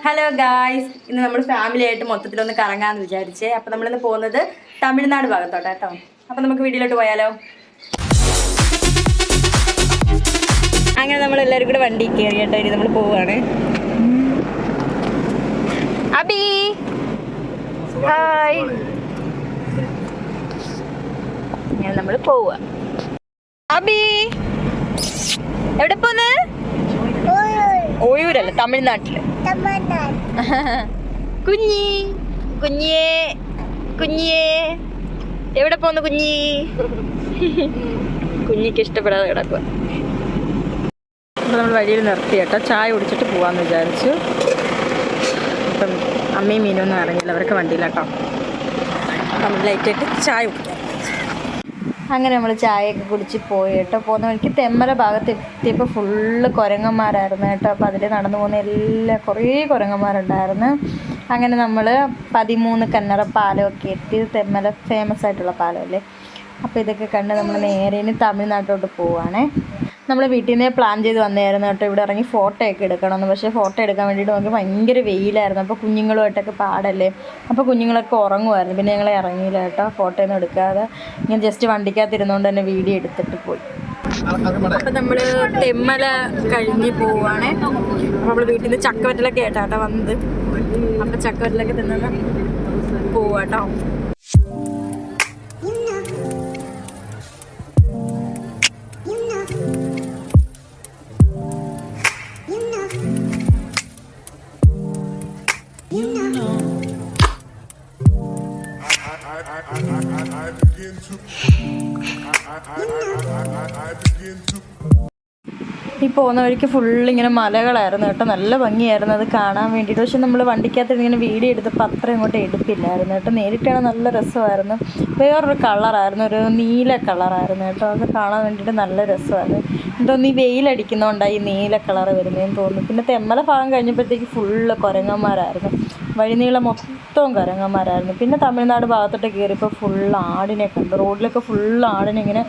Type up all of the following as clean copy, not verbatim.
Hello guys, ഇന്ന് നമ്മൾ family ആയിട്ട് മൊത്തത്തിലൊന്ന് കറങ്ങാന്ന് വിചാരിച്ചേ. അപ്പം നമ്മളിന്ന് പോകുന്നത് തമിഴ്നാട് ഭാഗത്തോട്ടാ കേട്ടോ. അപ്പം നമുക്ക് വീട്ടിലോട്ട് പോയാലോ. അങ്ങനെ നമ്മളെല്ലാവരും കൂടെ വണ്ടി കയറി കേട്ടോ. ഇനി നമ്മൾ പോവുകയാണ്. അബി ഹായ്. അങ്ങനെ നമ്മൾ പോവുക. അബി എവിടെ പോന്ന്? ഓയൂരല്ല, തമിഴ്നാട്ടില്. കുഞ്ഞി കുഞ്ഞിയേ കുഞ്ഞിയേ എവിടെ പോന്നു കുഞ്ഞി? കുഞ്ഞിക്ക് ഇഷ്ടപ്പെടാതെ കിടക്കുക. അപ്പോൾ നമ്മൾ വഴിയിൽ നിർത്തി കേട്ടോ. ചായ കുടിച്ചിട്ട് പോവാന്ന് വിചാരിച്ചു. അപ്പം അമ്മയും മീനൊന്നും ഇറങ്ങില്ല, അവരൊക്കെ വണ്ടിയിലാട്ടോ. നമ്മൾ ലൈറ്റായിട്ട് ചായ കുടിക്കാം. അങ്ങനെ നമ്മൾ ചായയൊക്കെ കുടിച്ച് പോയി കേട്ടോ. പോകുന്ന വഴിക്ക് തെമ്മല ഭാഗത്ത് എത്തിയപ്പോൾ ഫുള്ള് കുരങ്ങന്മാരായിരുന്നു കേട്ടോ. അപ്പോൾ അതിൽ നടന്നു പോകുന്ന കുറേ കുരങ്ങന്മാരുണ്ടായിരുന്നു. അങ്ങനെ നമ്മൾ 13 കന്നറ പാലമൊക്കെ എത്തി. തെമ്മല ഫേമസ് ആയിട്ടുള്ള പാലമല്ലേ. അപ്പോൾ ഇതൊക്കെ കണ്ട് നമ്മൾ നേരെ ഇനി തമിഴ്നാട്ടിലോട്ട് പോവുകയാണേ. നമ്മൾ വീട്ടിൽ നിന്നേ പ്ലാൻ ചെയ്ത് വന്നതായിരുന്നു കേട്ടോ, ഇവിടെ ഇറങ്ങി ഫോട്ടോ ഒക്കെ എടുക്കണമെന്ന്. പക്ഷേ ഫോട്ടോ എടുക്കാൻ വേണ്ടിയിട്ട് നമുക്ക് ഭയങ്കര വെയിലായിരുന്നു. അപ്പോൾ കുഞ്ഞുങ്ങളുമായിട്ടൊക്കെ പാടല്ലേ. അപ്പോൾ കുഞ്ഞുങ്ങളൊക്കെ ഉറങ്ങുമായിരുന്നു. പിന്നെ ഞങ്ങൾ ഇറങ്ങിയില്ല കേട്ടോ, ഫോട്ടോ ഒന്നും എടുക്കാതെ. ഇങ്ങനെ ജസ്റ്റ് വണ്ടിക്കകത്തിരുന്നുകൊണ്ട് തന്നെ വീഡിയോ എടുത്തിട്ട് പോയി. അപ്പം നമ്മൾ തെമ്മല കഴിഞ്ഞ് പോവുകയാണേ. അപ്പോൾ നമ്മൾ വീട്ടിൽ നിന്ന് ചക്കവറ്റലൊക്കെ ആയിട്ടാട്ടോ വന്നത്. അപ്പം ചക്കവറ്റലൊക്കെ തിന്നത് പോവാട്ടോ. ഈ പോകുന്ന വഴിക്ക് ഫുള്ളിങ്ങനെ മലകളായിരുന്നു കേട്ടോ. നല്ല ഭംഗിയായിരുന്നു അത് കാണാൻ വേണ്ടിയിട്ട്. പക്ഷെ നമ്മൾ വണ്ടിക്കകത്ത് ഇങ്ങനെ വീഡിയോ എടുത്തപ്പോൾ അത്ര ഇങ്ങോട്ട് എടുപ്പില്ലായിരുന്നു കേട്ടോ. നേരിട്ടാണ് നല്ല രസമായിരുന്നു. വേറൊരു കളറായിരുന്നു, ഒരു നീല കളറായിരുന്നു കേട്ടോ. അത് കാണാൻ വേണ്ടിയിട്ട് നല്ല രസമായിരുന്നു. എന്തോന്ന് ഈ വെയിലടിക്കുന്നതുകൊണ്ടാണ് ഈ നീല കളറ് വരുന്നതെന്ന് തോന്നുന്നു. പിന്നെ തെമ്മല ഭാഗം കഴിഞ്ഞപ്പോഴത്തേക്ക് ഫുള്ള് കുരങ്ങന്മാരായിരുന്നു. വഴിനീളം മൊത്തവും കുരങ്ങന്മാരായിരുന്നു. പിന്നെ തമിഴ്നാട് ഭാഗത്തോട്ട് കയറിയപ്പോൾ ഫുള്ള് ആടിനെ കണ്ടു. റോഡിലൊക്കെ ഫുള്ള് ആടിനെ ഇങ്ങനെ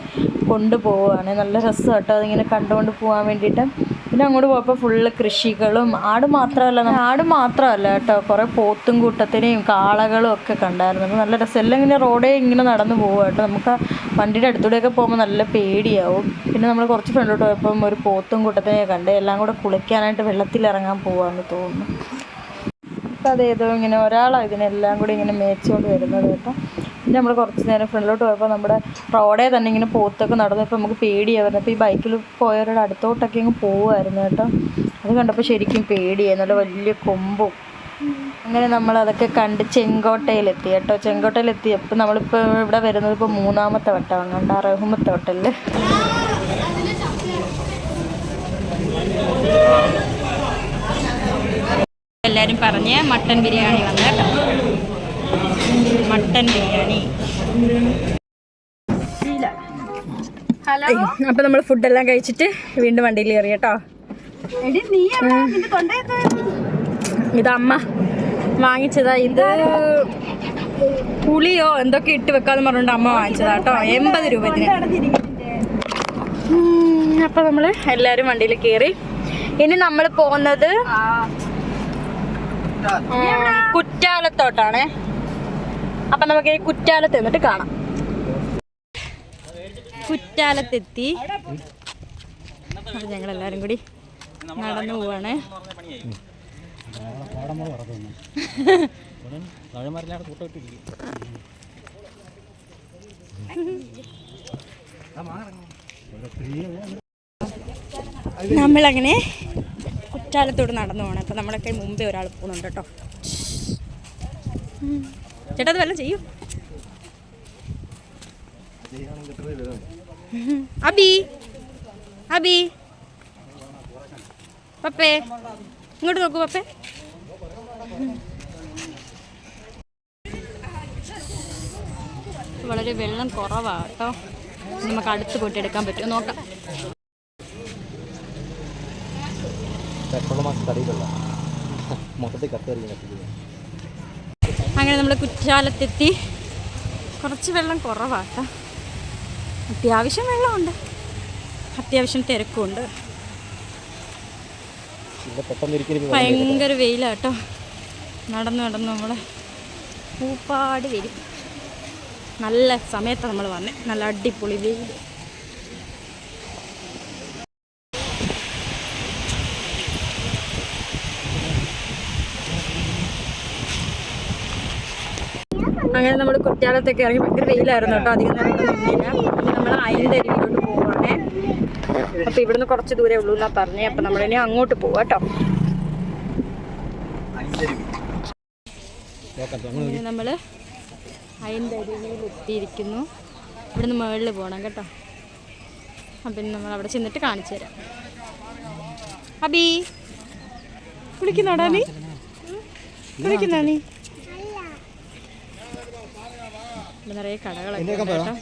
കൊണ്ടുപോവുകയാണ്. നല്ല രസം കേട്ടോ അതിങ്ങനെ കണ്ടുകൊണ്ട് പോകാൻ വേണ്ടിയിട്ട്. പിന്നെ അങ്ങോട്ട് പോയപ്പോൾ ഫുള്ള് കൃഷികളും. ആട് മാത്രമല്ല കേട്ടോ, കുറേ പോത്തും കൂട്ടത്തിനെയും കാളകളും ഒക്കെ കണ്ടായിരുന്നു. അപ്പോൾ നല്ല രസം. എല്ലാം ഇങ്ങനെ റോഡേ ഇങ്ങനെ നടന്നു പോകുക കേട്ടോ. നമുക്ക് വണ്ടിയുടെ അടുത്തൂടെയൊക്കെ പോകുമ്പോൾ നല്ല പേടിയാവും. പിന്നെ നമ്മൾ കുറച്ച് ഫ്രണ്ടിലോട്ട് പോയപ്പം ഒരു പോത്തും കൂട്ടത്തിനെ കണ്ട്. എല്ലാം കൂടെ കുളിക്കാനായിട്ട് വെള്ളത്തിലിറങ്ങാൻ പോവാന്ന് തോന്നുന്നു. അപ്പം അതേതോ ഇങ്ങനെ ഒരാളാണ് ഇതിനെല്ലാം കൂടി ഇങ്ങനെ മേച്ചുകൊണ്ട് വരുന്നത് കേട്ടോ. പിന്നെ നമ്മൾ കുറച്ച് നേരം ഫ്രണ്ടിലോട്ട് പോയപ്പോൾ നമ്മുടെ റോഡേ തന്നെ ഇങ്ങനെ പോത്തൊക്കെ നടന്നപ്പോൾ നമുക്ക് പേടിയായിരുന്നു. അപ്പോൾ ഈ ബൈക്കിൽ പോയവരുടെ അടുത്തോട്ടൊക്കെ ഇങ്ങ് പോവുമായിരുന്നു കേട്ടോ. അത് കണ്ടപ്പോൾ ശരിക്കും പേടിയായി, നല്ല വലിയ കൊമ്പും. അങ്ങനെ നമ്മളതൊക്കെ കണ്ട് ചെങ്കോട്ടയിലെത്തി കേട്ടോ. ചെങ്കോട്ടയിലെത്തിയപ്പോൾ നമ്മളിപ്പോൾ ഇവിടെ വരുന്നത് ഇപ്പോൾ 3ാമത്തെ വട്ടം കണ്ട റഹ്മത്ത് ഹോട്ടലിൽ. എല്ലാവരും പറഞ്ഞ് മട്ടൻ ബിരിയാണി വന്നു കേട്ടോ. മട്ടൻ ബിരിയാണി. ഹലോ. അപ്പം നമ്മൾ ഫുഡെല്ലാം കഴിച്ചിട്ട് വീണ്ടും വണ്ടിയിൽ കയറി കേട്ടോ. ഇത് അമ്മ വാങ്ങിച്ചതാ. ഇത് പുളിയോ എന്തൊക്കെ ഇട്ട് വെക്കാന്ന് പറഞ്ഞിട്ട് അമ്മ വാങ്ങിച്ചതാ കേട്ടോ. 80 രൂപ ഇതിന്. അപ്പം നമ്മൾ എല്ലാവരും വണ്ടിയിൽ കയറി. ഇനി നമ്മൾ പോകുന്നത് കുറ്റാലത്തോട്ടാണേ. അപ്പം നമുക്ക് ഈ കുറ്റാലത്ത് എന്നിട്ട് കാണാം. കുറ്റാലത്തെത്തി. അപ്പം ഞങ്ങളെല്ലാവരും കൂടി നടന്നു പോവാണേ. നമ്മളങ്ങനെ കുറ്റാലത്തോട് നടന്നു പോകണം. അപ്പം നമ്മളൊക്കെ മുമ്പേ ഒരാൾ പോകുന്നുണ്ട് കേട്ടോ. ചേട്ടാ അത് വല്ലതും ചെയ്യൂ. അബി അബി പപ്പേ ഇങ്ങോട്ട് നോക്കൂ പപ്പേ. വളരെ വെള്ളം കുറവാണ് കേട്ടോ. നമുക്ക് അടുത്ത് പോയിട്ട് എടുക്കാൻ പറ്റുമോ നോക്കാം. അങ്ങനെ നമ്മൾ കുറ്റാലത്തെത്തി. കുറച്ച് വെള്ളം കുറവാട്ടോ. അത്യാവശ്യം വെള്ളമുണ്ട്, അത്യാവശ്യം തിരക്കുമുണ്ട്. ഭയങ്കര വെയിലാട്ടോ. നടന്ന് നമ്മളെ പൂപ്പാട് വരും. നല്ല സമയത്താണ് നമ്മൾ വന്നേ. നല്ല അടിപൊളി വെയിൽ. അങ്ങനെ നമ്മൾ കുറ്റാലത്തൊക്കെ ഇറങ്ങി. ഭയങ്കര വെയിലായിരുന്നു കേട്ടോ. അധികം നേരം നിന്നില്ല. നമ്മൾ അയിന്തരുവിയിലോട്ട് പോവാണേ. അപ്പോൾ ഇവിടുന്ന് കുറച്ച് ദൂരേ ഉള്ളൂ എന്നാ പറഞ്ഞേ. അപ്പം നമ്മളിനി അങ്ങോട്ട് പോവാം കേട്ടോ. നമ്മൾ അയിന്തരുവിയിൽ എത്തിയിരിക്കുന്നു. ഇവിടുന്ന് മുകളിൽ പോകണം കേട്ടോ. അപ്പം നമ്മൾ അവിടെ ചെന്നിട്ട് കാണിച്ചു തരാം. അബി കുളിക്കുന്നാടാ നീ? കുളിക്കുന്നാ നീ? നിറയെ കടകളൊക്കെ കേട്ടോ.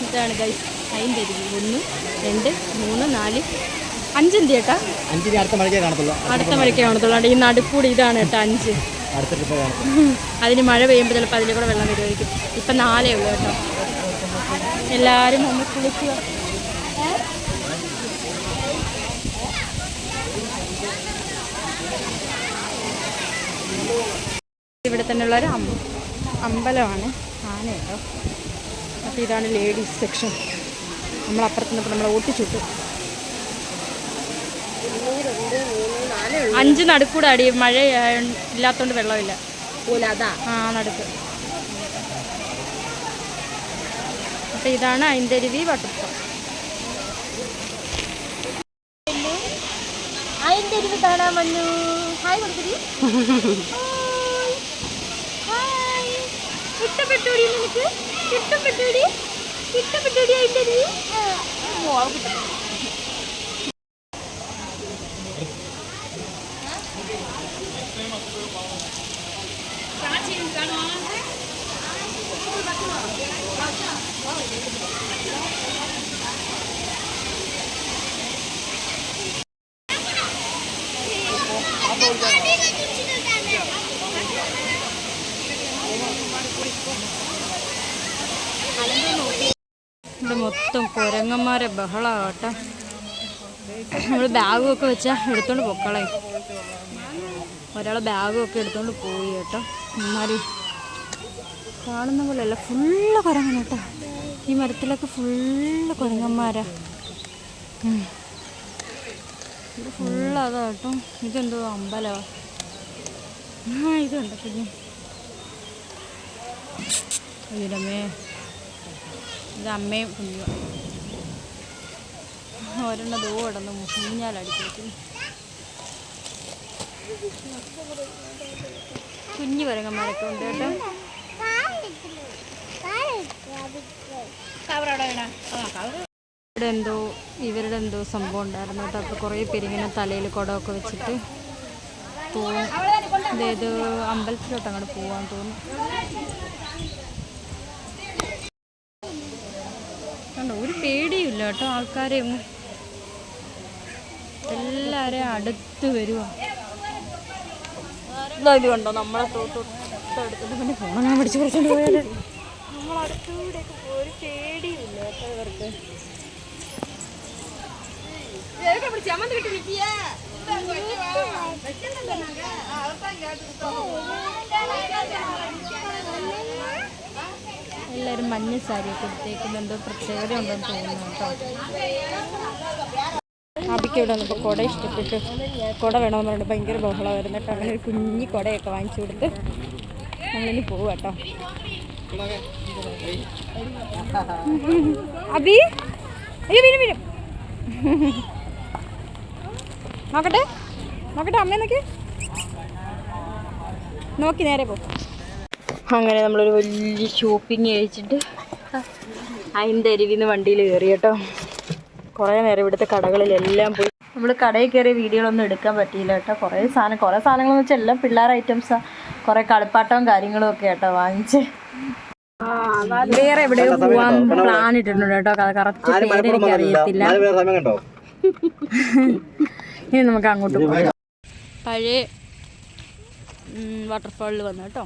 ഇതാണ് ഗൈസ് അയിന്തരുവി. 1 2 3 4 5 എന്ത് ചേട്ടാ? അടുത്ത മഴയ്ക്കേ കാണത്തുള്ളൂ. ഈ നടുക്കൂടി ഇതാണ് കേട്ടോ 5. അതിന് മഴ പെയ്യുമ്പോൾ ചിലപ്പോൾ അതിൽ കൂടെ വെള്ളം വരുമായിരിക്കും. ഇപ്പം 4 ഉള്ളൂ കേട്ടോ. എല്ലാവരും ഒന്ന് കുളിക്കുക. ഇവിടെ തന്നെയുള്ളൊരു അമ്പലമാണ്. ആന കേട്ടോ. അപ്പോൾ ഇതാണ് ലേഡീസ് സെക്ഷൻ. നമ്മളപ്പുറത്ത് നിന്നപ്പോൾ നമ്മളെ ഓട്ടിച്ചുട്ടു. 5 നടുക്കൂടെ അടി. മഴ ഇല്ലാത്തതുകൊണ്ട് വെള്ളമില്ല. നടുക്ക്. അപ്പോൾ ഇതാണ് അയിന്തരുവി വാട്ടർഫാൾ. അയിന്തരുവി കാണാൻ വന്നു. ഹായ് കൊടുക്കടി. ഇഷ്ടപ്പെട്ടോടി നിനക്ക്? ഇഷ്ടപ്പെട്ടോടി അയിന്തരുവി? ഇവിടെ മൊത്തം കുരങ്ങന്മാരെ ബഹളാട്ടോ. നമ്മൾ ബാഗും ഒക്കെ വെച്ചാൽ എടുത്തോണ്ട് പൊക്കളെ. ഒരാൾ ബാഗും ഒക്കെ എടുത്തോണ്ട് പോയി കേട്ടോ. എന്നാലും കാണുന്ന പോലെയല്ല, ഫുള്ള് കുരങ്ങൻ കേട്ടോ. ഈ മരത്തിലൊക്കെ ഫുള്ള് കുരങ്ങന്മാരാ. ഇത് ഫുള്ള് അതാ കേട്ടോ. ഇതെന്തോ അമ്പലമാണ്. ഇതുണ്ട് പിന്നെ ഇതിലമ്മേ. ഇത് അമ്മയും കുഞ്ഞുവാ. ഒരെണ്ണം ദോ കിടന്ന് മുഞ്ഞാലടിക്കുന്നു. കുഞ്ഞു കുരങ്ങന്മാരൊക്കെ ഉണ്ട് കേട്ടോ. ഇവരുടെ എന്തോ സംഭവം ഉണ്ടായിരുന്നു കേട്ടോ. അപ്പോൾ കുറേ പേരിങ്ങനെ തലയിൽ കുടമൊക്കെ വെച്ചിട്ട് പോവും. അതായത് അമ്പലത്തിലോട്ട് അങ്ങോട്ട് പോവാൻ തോന്നുന്നു. ഒരു പേടിയില്ല കേട്ടോ. ആൾക്കാരെയും എല്ലാവരെയും അടുത്ത് വരുവാ. ഇത് കണ്ടോ നമ്മളെ തൊട്ടടുത്തിട്ട് പിന്നെ ഫോൺ പിടിച്ച് കുറച്ചുകൊണ്ട് പോയാൽ നമ്മളടുത്തൂടെയൊക്കെ ഒരു പേടിയില്ല കേട്ടോ ഇവർക്ക്. എല്ലാവരും മഞ്ഞ സാരിയൊക്കെ എടുത്തേക്കുമ്പോൾ എന്തോ പ്രത്യേകത ഉണ്ടെന്ന് തോന്നുന്നു കേട്ടോ. അബിക്ക് ഇവിടെ വന്നപ്പോൾ കുട ഇഷ്ടപ്പെട്ട് കുട വേണമെന്ന് പറഞ്ഞിട്ട് ഭയങ്കര ബഹളമായിരുന്നു കേട്ടോ. അങ്ങനെ ഒരു കുഞ്ഞി കുടയൊക്കെ വാങ്ങിച്ചു കൊടുത്ത് നമ്മളിനി പോവുക കേട്ടോ. അബി അയ്യോ വീരും നോക്കട്ടെ അമ്മ നോക്കി നേരെ പോ. അങ്ങനെ നമ്മളൊരു വലിയ ഷോപ്പിംഗ് കഴിച്ചിട്ട് അയിന്തരുവിന്ന് വണ്ടിയിൽ കയറി കേട്ടോ. കുറേ നേരം ഇവിടുത്തെ കടകളിലെല്ലാം പോയി. നമ്മൾ കടയിൽ കയറിയ വീഡിയോകളൊന്നും എടുക്കാൻ പറ്റിയില്ല കേട്ടോ. കുറേ സാധനങ്ങളെന്ന് വെച്ചാൽ എല്ലാം പിള്ളേർ ഐറ്റംസാണ്. കുറേ കളിപ്പാട്ടവും കാര്യങ്ങളും ഒക്കെ കേട്ടോ വാങ്ങിച്ച്. വേറെ എവിടെയോ പോവാൻ പ്ലാൻ ഇട്ടിട്ടുണ്ട് കേട്ടോ. കറക്റ്റ് പേര് എനിക്ക് അറിയത്തില്ല. ഇനി നമുക്ക് അങ്ങോട്ട് പോകാം. പഴയ വാട്ടർഫാളിൽ വന്നു കേട്ടോ.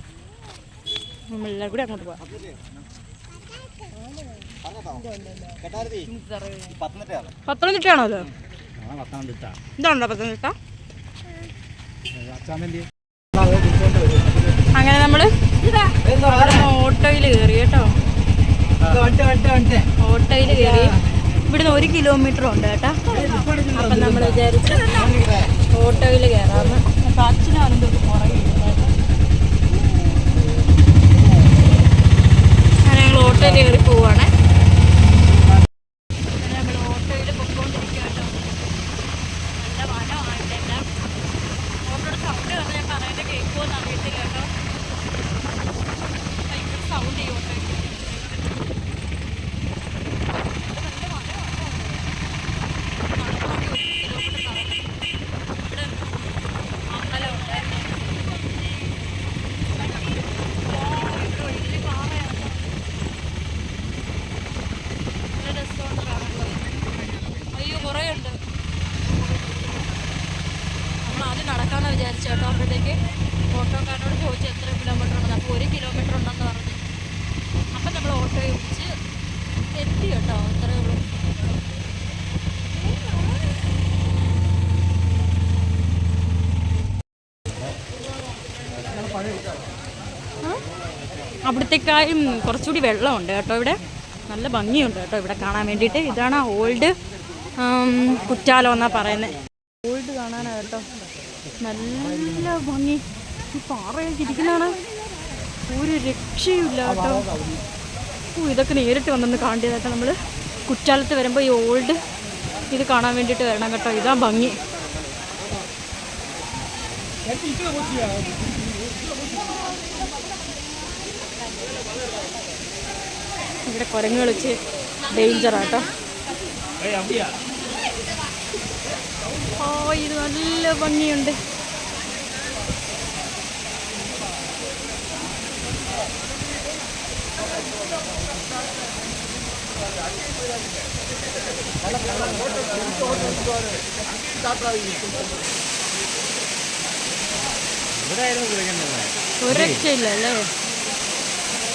നമ്മളെല്ലാവരും കൂടി അങ്ങോട്ട് പോകാം. പത്തനംതിട്ടയാണോ അത്? ഇതുണ്ടോ പത്തനംതിട്ട? അങ്ങനെ നമ്മൾ ഓട്ടോയിൽ കയറി കേട്ടോ. ഓട്ടോയിൽ കയറി ഇവിടുന്ന് 1 കിലോമീറ്റർ ഉണ്ട് കേട്ടോ. അപ്പം നമ്മൾ വിചാരിച്ച് ഓട്ടോയിൽ കയറാമെന്ന്. അപ്പം അച്ഛനും അതിൻ്റെ പുറകില്ല കേട്ടോ. അങ്ങനെ ഞങ്ങൾ ഓട്ടോയിൽ കയറി പോവുകയാണ്. നമ്മൾ ഓട്ടോയിൽ പൊയ്ക്കൊണ്ടിരിക്കുക കേട്ടോ. നല്ല വനമായിട്ടല്ല. ഓട്ടോയുടെ സൗണ്ട് കാരണം ഞാൻ പറയുന്നത് കേൾക്കുമെന്ന് അറിയത്തില്ല കേട്ടോ. ഭയങ്കര സൗണ്ട് ഈ ഓട്ടോയിൽ. നടക്കാമെന്ന് വിചാരിച്ചു കേട്ടോ. അപ്പോഴത്തേക്ക് ഓട്ടോക്കാരനോട് ചോദിച്ചു എത്ര കിലോമീറ്റർ ഉണ്ടെന്ന്. അപ്പോൾ 1 കിലോമീറ്റർ ഉണ്ടെന്ന് പറഞ്ഞു. അപ്പം നമ്മൾ ഓട്ടോ വിളിച്ച് എത്തി കേട്ടോ. അത്രയേ ഉള്ളൂ. അവിടത്തേക്കായും കുറച്ചുകൂടി വെള്ളമുണ്ട് കേട്ടോ. ഇവിടെ നല്ല ഭംഗിയുണ്ട് കേട്ടോ ഇവിടെ കാണാൻ വേണ്ടിയിട്ട്. ഇതാണ് ഓൾഡ് കുറ്റാലം എന്നാണ് പറയുന്നത്. ഓൾഡ് കാണാനാണ് കേട്ടോ. നല്ല ഭംഗി. ഈ പാറയൊക്കെ ഇരിക്കുന്നതാണ്. ഒരു രക്ഷയുമില്ല കേട്ടോ. ഇതൊക്കെ നേരിട്ട് വന്നൊന്ന് കാണേണ്ടതായിട്ട്. നമ്മൾ കുറ്റാലത്ത് വരുമ്പോൾ ഈ ഓൾഡ് ഇത് കാണാൻ വേണ്ടിയിട്ട് വരണം കേട്ടോ. ഇതാ ഭംഗി. ഇവിടെ കുരങ്ങ് കളിച്ച് ഡേഞ്ചറാട്ടോ. ഇത് നല്ല ഭംഗിയുണ്ട്. ഒരു രക്ഷയില്ല അല്ലേ?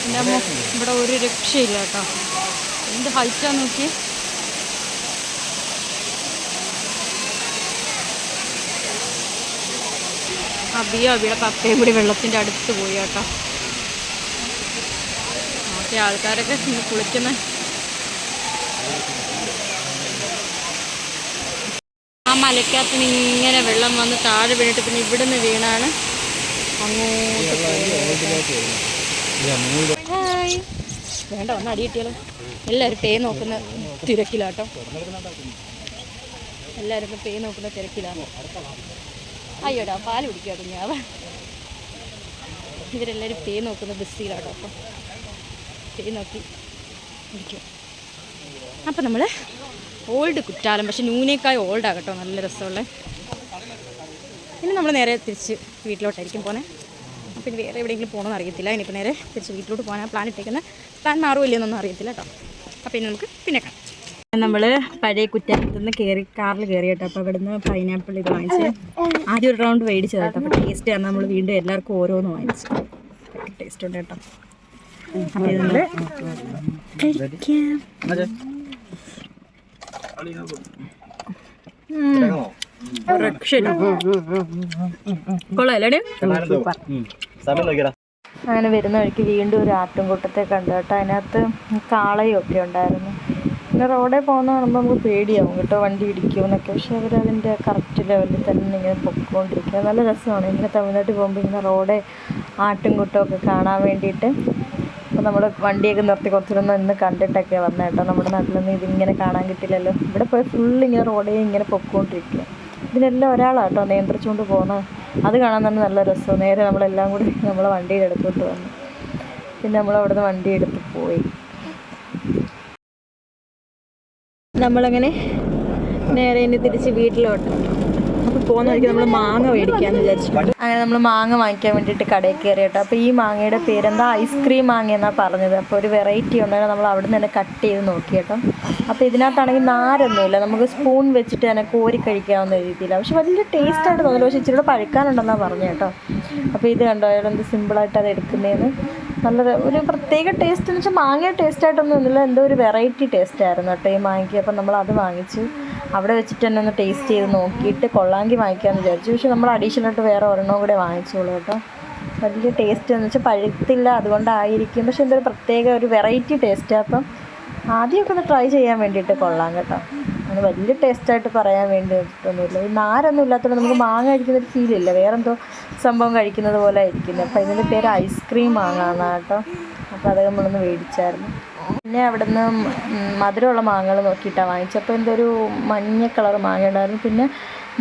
എൻ്റെ അമ്മ ഇവിടെ ഒരു രക്ഷയില്ല കേട്ടോ. എന്ത് ഹൈറ്റാന്ന് നോക്കി. അബിയുടെ പപ്പയും കൂടി വെള്ളത്തിൻ്റെ അടുത്ത് പോയി കേട്ടോ. മറ്റേ ആൾക്കാരൊക്കെ ഇന്ന് കുളിക്കുന്ന ആ മലക്കകത്ത് ഇങ്ങനെ വെള്ളം വന്ന് താഴെ വീണിട്ട് പിന്നെ ഇവിടുന്ന് വീണാണ് അങ്ങോട്ട് ഹായ് വേണ്ട വന്ന് അടി കിട്ടിയാലോ. എല്ലാവരും പേ നോക്കുന്ന തിരക്കിലാട്ടോ. എല്ലാവരും ഇപ്പം പേ നോക്കുന്ന തിരക്കിലാണ്. അയ്യോടാ പാല് കുടിക്കുക കുഞ്ഞാവ്. ഇവരെല്ലാവരും പേ നോക്കുന്ന ബസ്സിലാട്ടോ. അപ്പം പേ നോക്കി കുടിക്കും. അപ്പം നമ്മൾ ഓൾഡ് കുറ്റാലം, പക്ഷെ ന്യൂനേക്കായി ഓൾഡാകട്ടോ. നല്ല രസമുള്ള. ഇനി നമ്മൾ നേരെ തിരിച്ച് വീട്ടിലോട്ടായിരിക്കും പോണേ. അപ്പം ഇനി വേറെ എവിടെയെങ്കിലും പോകണമെന്ന് അറിയത്തില്ല. ഇനിയിപ്പോൾ നേരെ തിരിച്ച് വീട്ടിലോട്ട് പോകാൻ പ്ലാൻ ഇട്ടേക്കുന്നത്. പ്ലാൻ മാറുമില്ലെന്നൊന്നും അറിയത്തില്ല കേട്ടോ. അപ്പം ഇനി നമുക്ക് പിന്നെ കാണാം. നമ്മൾ പഴയ കുറ്റാലത്ത് നിന്ന് കാറിൽ കയറി കേട്ടോ. അപ്പോൾ അവിടെ നിന്ന് പൈനാപ്പിൾ ഇത് വാങ്ങിച്ച് ആദ്യം ഒരു റൗണ്ട് മേടിച്ചത് കേട്ടോ. അപ്പോൾ ടേസ്റ്റ് ആണ്. നമ്മൾ വീണ്ടും എല്ലാവർക്കും ഓരോന്ന് വാങ്ങിച്ചു. ടേസ്റ്റ് ഉണ്ട് കേട്ടോ. അപ്പോൾ ഇത് നമ്മൾ കഴിക്കാം. കൊള്ളാല്ലേ? അങ്ങനെ വരുന്ന വഴിക്ക് വീണ്ടും ഒരു ആട്ടുംകൂട്ടത്തെ കണ്ടു കേട്ടോ. അതിനകത്ത് കാളയും ഒക്കെ ഉണ്ടായിരുന്നു. പിന്നെ റോഡിൽ പോകുന്ന കാണുമ്പോൾ നമുക്ക് പേടിയാവും കേട്ടോ, വണ്ടി ഇടിക്കുമെന്നൊക്കെ. പക്ഷെ അവരതിൻ്റെ കറക്റ്റ് ലെവലിൽ തന്നെ ഇങ്ങനെ പൊയ്ക്കൊണ്ടിരിക്കുക. നല്ല രസമാണ് ഇങ്ങനെ തമിഴ്നാട്ടിൽ പോകുമ്പോൾ ഇങ്ങനെ റോഡെ ആട്ടുംകൂട്ടമൊക്കെ കാണാൻ വേണ്ടിയിട്ട്. അപ്പോൾ നമ്മൾ വണ്ടിയൊക്കെ നിർത്തി കുറച്ചൊന്ന് ഇന്ന് കണ്ടിട്ടൊക്കെ വന്നത് കേട്ടോ. നമ്മുടെ നാട്ടിലൊന്നും ഇതിങ്ങനെ കാണാൻ കിട്ടില്ലല്ലോ. ഇവിടെ പോയി ഫുള്ളിങ്ങനെ റോഡേ ഇങ്ങനെ പൊയ്ക്കൊണ്ടിരിക്കുക. ഇതിനെല്ലാം ഒരാളാട്ടോ നിയന്ത്രിച്ചുകൊണ്ട് പോകുന്നത്. അത് കാണാൻ തന്നെ നല്ല രസമാണ്. നേരെ നമ്മളെല്ലാം കൂടി നമ്മളെ വണ്ടിയുടെ അടുത്തോട്ട് വന്നു. പിന്നെ നമ്മളവിടെ നിന്ന് വണ്ടി എടുത്ത് പോയി. നമ്മളങ്ങനെ നേരെ ഇനി തിരിച്ച് വീട്ടിലോട്ട്. അപ്പോൾ പോകുന്ന വഴിക്ക് നമ്മൾ മാങ്ങ മേടിക്കാമെന്ന് വിചാരിച്ചിട്ടുണ്ട്. അങ്ങനെ നമ്മൾ മാങ്ങ വാങ്ങിക്കാൻ വേണ്ടിയിട്ട് കടയിൽ കയറി കേട്ടോ. അപ്പോൾ ഈ മാങ്ങയുടെ പേരെന്താ ഐസ്ക്രീം മാങ്ങ എന്നാണ് പറഞ്ഞത്. അപ്പോൾ ഒരു വെറൈറ്റി ഉണ്ടായിരുന്നു. നമ്മൾ അവിടെ നിന്ന് തന്നെ കട്ട് ചെയ്ത് നോക്കി കേട്ടോ. അപ്പോൾ ഇതിനകത്താണെങ്കിൽ നാരൊന്നുമില്ല. നമുക്ക് സ്പൂൺ വെച്ചിട്ട് തന്നെ കോരി കഴിക്കാവുന്ന രീതിയിലാണ്. പക്ഷെ വലിയ ടേസ്റ്റായിട്ട് തോന്നില്ല. പക്ഷേ ഇച്ചിരി പഴുക്കാനുണ്ടെന്നാണ് പറഞ്ഞു കേട്ടോ. അപ്പോൾ ഇത് കണ്ടോ അയാൾ എന്ത് സിമ്പിളായിട്ട് അത് എടുക്കുന്നതെന്ന്. നല്ല ഒരു പ്രത്യേക ടേസ്റ്റ് എന്ന് വെച്ചാൽ മാങ്ങ ടേസ്റ്റായിട്ടൊന്നും ഒന്നുമില്ല. എന്തോ ഒരു വെറൈറ്റി ടേസ്റ്റായിരുന്നു കേട്ടോ ഈ മാങ്ങയ്ക്ക്. അപ്പം നമ്മൾ അത് വാങ്ങിച്ചു. അവിടെ വെച്ചിട്ട് തന്നെ ഒന്ന് ടേസ്റ്റ് ചെയ്ത് നോക്കിയിട്ട് കൊള്ളാമെങ്കിൽ വാങ്ങിക്കാമെന്ന് വിചാരിച്ചു. പക്ഷേ നമ്മൾ അഡീഷണലായിട്ട് വേറെ ഒരെണ്ണം കൂടെ വാങ്ങിച്ചോളൂ കേട്ടോ. വലിയ ടേസ്റ്റ് എന്ന് വെച്ചാൽ പഴുത്തില്ല, അതുകൊണ്ടായിരിക്കും. പക്ഷെ എന്തൊരു പ്രത്യേക ഒരു വെറൈറ്റി ടേസ്റ്റാണ്. അപ്പം ആദ്യമൊക്കെ ഒന്ന് ട്രൈ ചെയ്യാൻ വേണ്ടിയിട്ട് കൊള്ളാം കേട്ടോ. അങ്ങനെ വലിയ ടേസ്റ്റായിട്ട് പറയാൻ വേണ്ടിയിട്ടൊന്നുമില്ല. ഈ നാരൊന്നും ഇല്ലാത്തതുകൊണ്ട് നമുക്ക് മാങ്ങ കഴിക്കുന്നൊരു ഫീലില്ല, വേറെന്തോ സംഭവം കഴിക്കുന്നത് പോലെ ആയിരിക്കുന്നത്. അപ്പോൾ ഇതിൻ്റെ പേര് ഐസ്ക്രീം മാങ്ങ എന്നാണ് കേട്ടോ. അപ്പോൾ അത് നമ്മളൊന്ന് മേടിച്ചായിരുന്നു. പിന്നെ അവിടെ നിന്ന് മധുരമുള്ള മാങ്ങകൾ നോക്കിയിട്ടാണ് വാങ്ങിച്ചത്. അപ്പോൾ എന്തൊരു മഞ്ഞ കളർ മാങ്ങ ഉണ്ടായിരുന്നു. പിന്നെ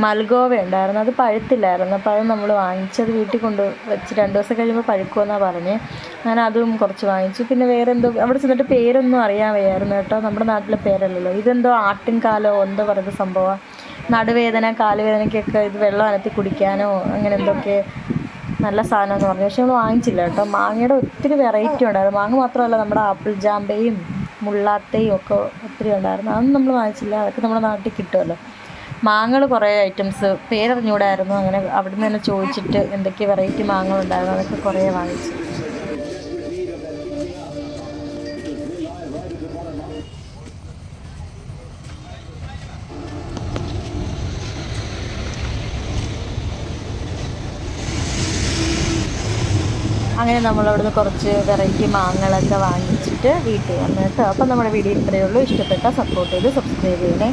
മൽഗോവ ഉണ്ടായിരുന്നു, അത് പഴുത്തില്ലായിരുന്നു. അപ്പോൾ അത് നമ്മൾ വാങ്ങിച്ചത് വീട്ടിൽ കൊണ്ട് വെച്ച് 2 ദിവസം കഴിയുമ്പോൾ പഴുക്കുമെന്നാണ് പറഞ്ഞത്. അങ്ങനെ അതും കുറച്ച് വാങ്ങിച്ചു. പിന്നെ വേറെ എന്തോ അവിടെ ചെന്നിട്ട് പേരൊന്നും അറിയാൻ വയ്യായിരുന്നു കേട്ടോ, നമ്മുടെ നാട്ടിലെ പേരല്ലല്ലോ. ഇതെന്തോ ആട്ടിൻകാലോ എന്തോ പറയുന്ന സംഭവമാണ്. നടുവേദന കാലുവേദനയ്ക്കൊക്കെ ഇത് വെള്ളം അനത്തി കുടിക്കാനോ അങ്ങനെ എന്തൊക്കെ നല്ല സാധനമെന്ന് പറഞ്ഞു. പക്ഷെ നമ്മൾ വാങ്ങിച്ചില്ല കേട്ടോ. മാങ്ങയുടെ ഒത്തിരി വെറൈറ്റി ഉണ്ടായിരുന്നു. മാങ്ങ മാത്രമല്ല, നമ്മുടെ ആപ്പിൾ ജാമ്പയും മുള്ളാത്തയും ഒക്കെ ഒത്തിരി ഉണ്ടായിരുന്നു. അതൊന്നും നമ്മൾ വാങ്ങിച്ചില്ല, അതൊക്കെ നമ്മുടെ നാട്ടിൽ കിട്ടുമല്ലോ. മാങ്ങകൾ കുറേ ഐറ്റംസ് പേരറിഞ്ഞൂടായിരുന്നു. അങ്ങനെ അവിടെ നിന്ന് തന്നെ ചോദിച്ചിട്ട് എന്തൊക്കെ വെറൈറ്റി മാങ്ങകളുണ്ടായിരുന്നു, അതൊക്കെ കുറേ വാങ്ങിച്ചു. അങ്ങനെ നമ്മളവിടുന്ന് കുറച്ച് വെറൈറ്റി മാങ്ങകളൊക്കെ വാങ്ങിച്ചിട്ട് വീട്ടിൽ വന്നു കേട്ടോ. അപ്പം നമ്മുടെ വീഡിയോ ഇത്രയേ ഉള്ളൂ. ഇഷ്ടപ്പെട്ടാൽ സപ്പോർട്ട് ചെയ്ത് സബ്സ്ക്രൈബ് ചെയ്യണേ.